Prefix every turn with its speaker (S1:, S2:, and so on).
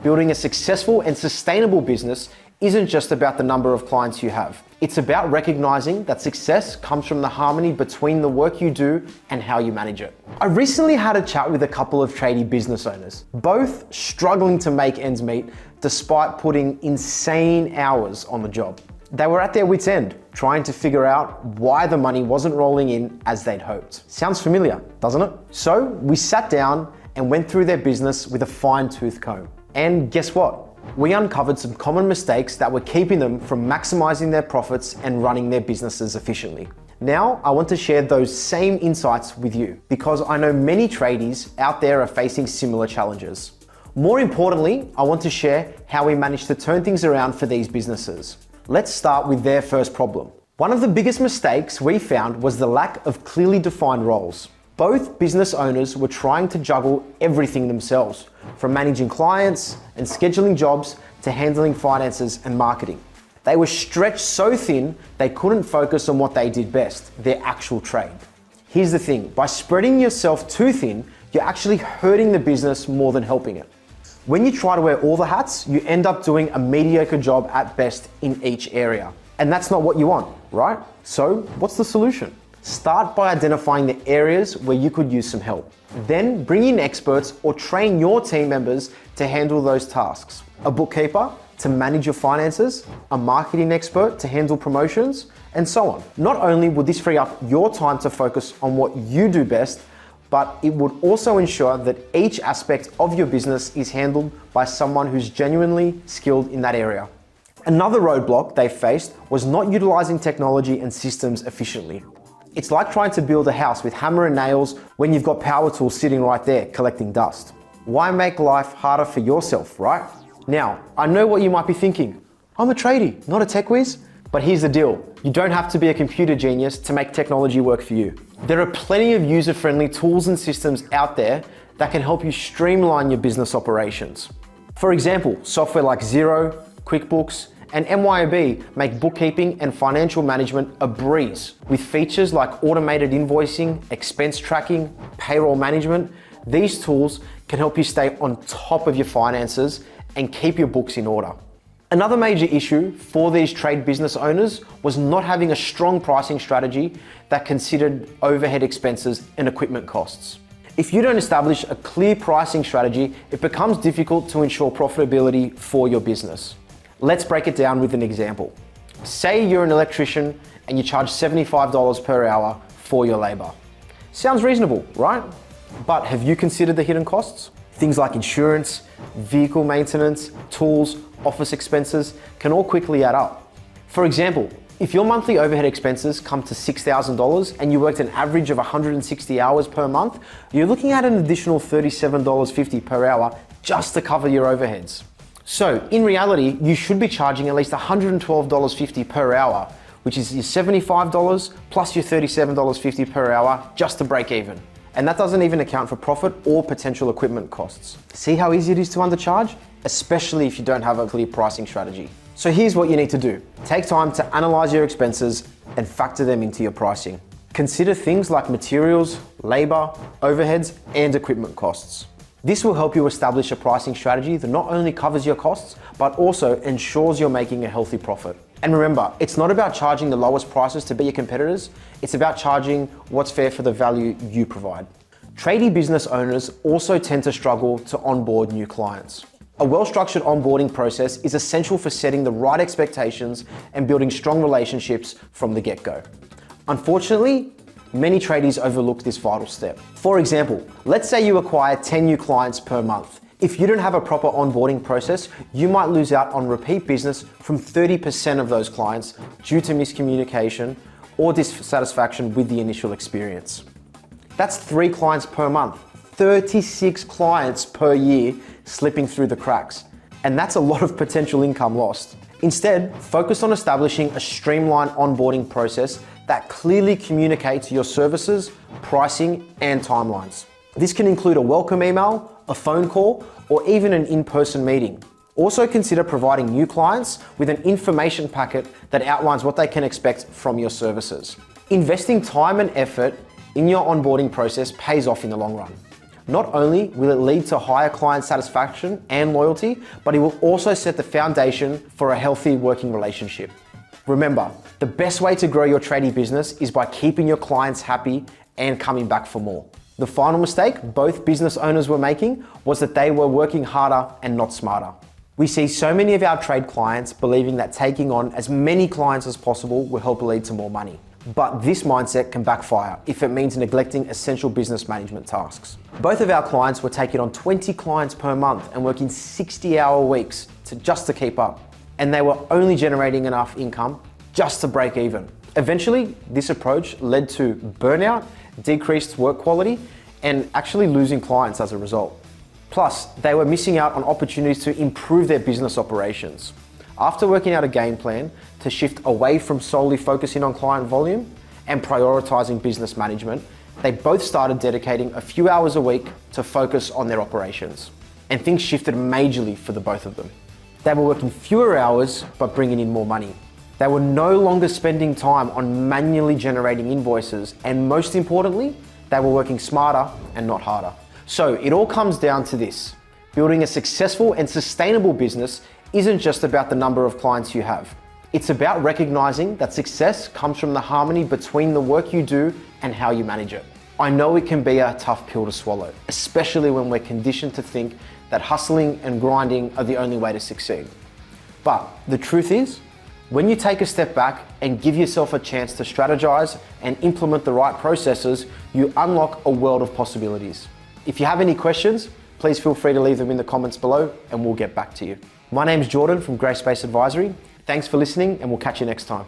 S1: Building a successful and sustainable business isn't just about the number of clients you have. It's about recognizing that success comes from the harmony between the work you do and how you manage it. I recently had a chat with a couple of tradie business owners, both struggling to make ends meet despite putting insane hours on the job. They were at their wits' end, trying to figure out why the money wasn't rolling in as they'd hoped. Sounds familiar, doesn't it? So we sat down and went through their business with a fine-tooth comb. And guess what? We uncovered some common mistakes that were keeping them from maximizing their profits and running their businesses efficiently. Now, I want to share those same insights with you because I know many tradies out there are facing similar challenges. More importantly, I want to share how we managed to turn things around for these businesses. Let's start with their first problem. One of the biggest mistakes we found was the lack of clearly defined roles. Both business owners were trying to juggle everything themselves, from managing clients and scheduling jobs to handling finances and marketing. They were stretched so thin, they couldn't focus on what they did best, their actual trade. Here's the thing, by spreading yourself too thin, you're actually hurting the business more than helping it. When you try to wear all the hats, you end up doing a mediocre job at best in each area. And that's not what you want, right? So what's the solution? Start by identifying the areas where you could use some help. Then bring in experts or train your team members to handle those tasks. A bookkeeper to manage your finances, a marketing expert to handle promotions, and so on. Not only would this free up your time to focus on what you do best, but it would also ensure that each aspect of your business is handled by someone who's genuinely skilled in that area. Another roadblock they faced was not utilizing technology and systems efficiently. It's like trying to build a house with hammer and nails when you've got power tools sitting right there collecting dust. Why make life harder for yourself, right? Now, I know what you might be thinking. I'm a tradie, not a tech whiz. But here's the deal. You don't have to be a computer genius to make technology work for you. There are plenty of user-friendly tools and systems out there that can help you streamline your business operations. For example, software like Xero, QuickBooks, and MYOB make bookkeeping and financial management a breeze. With features like automated invoicing, expense tracking, payroll management, these tools can help you stay on top of your finances and keep your books in order. Another major issue for these trade business owners was not having a strong pricing strategy that considered overhead expenses and equipment costs. If you don't establish a clear pricing strategy, it becomes difficult to ensure profitability for your business. Let's break it down with an example. Say you're an electrician and you charge $75 per hour for your labor. Sounds reasonable, right? But have you considered the hidden costs? Things like insurance, vehicle maintenance, tools, office expenses can all quickly add up. For example, if your monthly overhead expenses come to $6,000 and you worked an average of 160 hours per month, you're looking at an additional $37.50 per hour just to cover your overheads. So in reality, you should be charging at least $112.50 per hour, which is your $75 plus your $37.50 per hour just to break even. And that doesn't even account for profit or potential equipment costs. See how easy it is to undercharge? Especially if you don't have a clear pricing strategy. So here's what you need to do. Take time to analyze your expenses and factor them into your pricing. Consider things like materials, labor, overheads, and equipment costs. This will help you establish a pricing strategy that not only covers your costs, but also ensures you're making a healthy profit. And remember, it's not about charging the lowest prices to beat your competitors, it's about charging what's fair for the value you provide. Tradie business owners also tend to struggle to onboard new clients. A well-structured onboarding process is essential for setting the right expectations and building strong relationships from the get-go. Unfortunately, many tradies overlook this vital step. For example, let's say you acquire 10 new clients per month. If you don't have a proper onboarding process, you might lose out on repeat business from 30% of those clients due to miscommunication or dissatisfaction with the initial experience. That's 3 clients per month, 36 clients per year slipping through the cracks. And that's a lot of potential income lost. Instead, focus on establishing a streamlined onboarding process that clearly communicates your services, pricing, and timelines. This can include a welcome email, a phone call, or even an in-person meeting. Also consider providing new clients with an information packet that outlines what they can expect from your services. Investing time and effort in your onboarding process pays off in the long run. Not only will it lead to higher client satisfaction and loyalty, but it will also set the foundation for a healthy working relationship. Remember, the best way to grow your tradie business is by keeping your clients happy and coming back for more. The final mistake both business owners were making was that they were working harder and not smarter. We see so many of our trade clients believing that taking on as many clients as possible will help lead to more money. But this mindset can backfire if it means neglecting essential business management tasks. Both of our clients were taking on 20 clients per month and working 60-hour weeks just to keep up. And they were only generating enough income just to break even. Eventually, this approach led to burnout, decreased work quality, and actually losing clients as a result. Plus, they were missing out on opportunities to improve their business operations. After working out a game plan to shift away from solely focusing on client volume and prioritizing business management, they both started dedicating a few hours a week to focus on their operations. And things shifted majorly for the both of them. They were working fewer hours, but bringing in more money. They were no longer spending time on manually generating invoices, and most importantly, they were working smarter and not harder. So it all comes down to this. Building a successful and sustainable business isn't just about the number of clients you have. It's about recognizing that success comes from the harmony between the work you do and how you manage it. I know it can be a tough pill to swallow, especially when we're conditioned to think that hustling and grinding are the only way to succeed. But the truth is, when you take a step back and give yourself a chance to strategize and implement the right processes, you unlock a world of possibilities. If you have any questions, please feel free to leave them in the comments below and we'll get back to you. My name's Jordan from Grey Space Advisory. Thanks for listening and we'll catch you next time.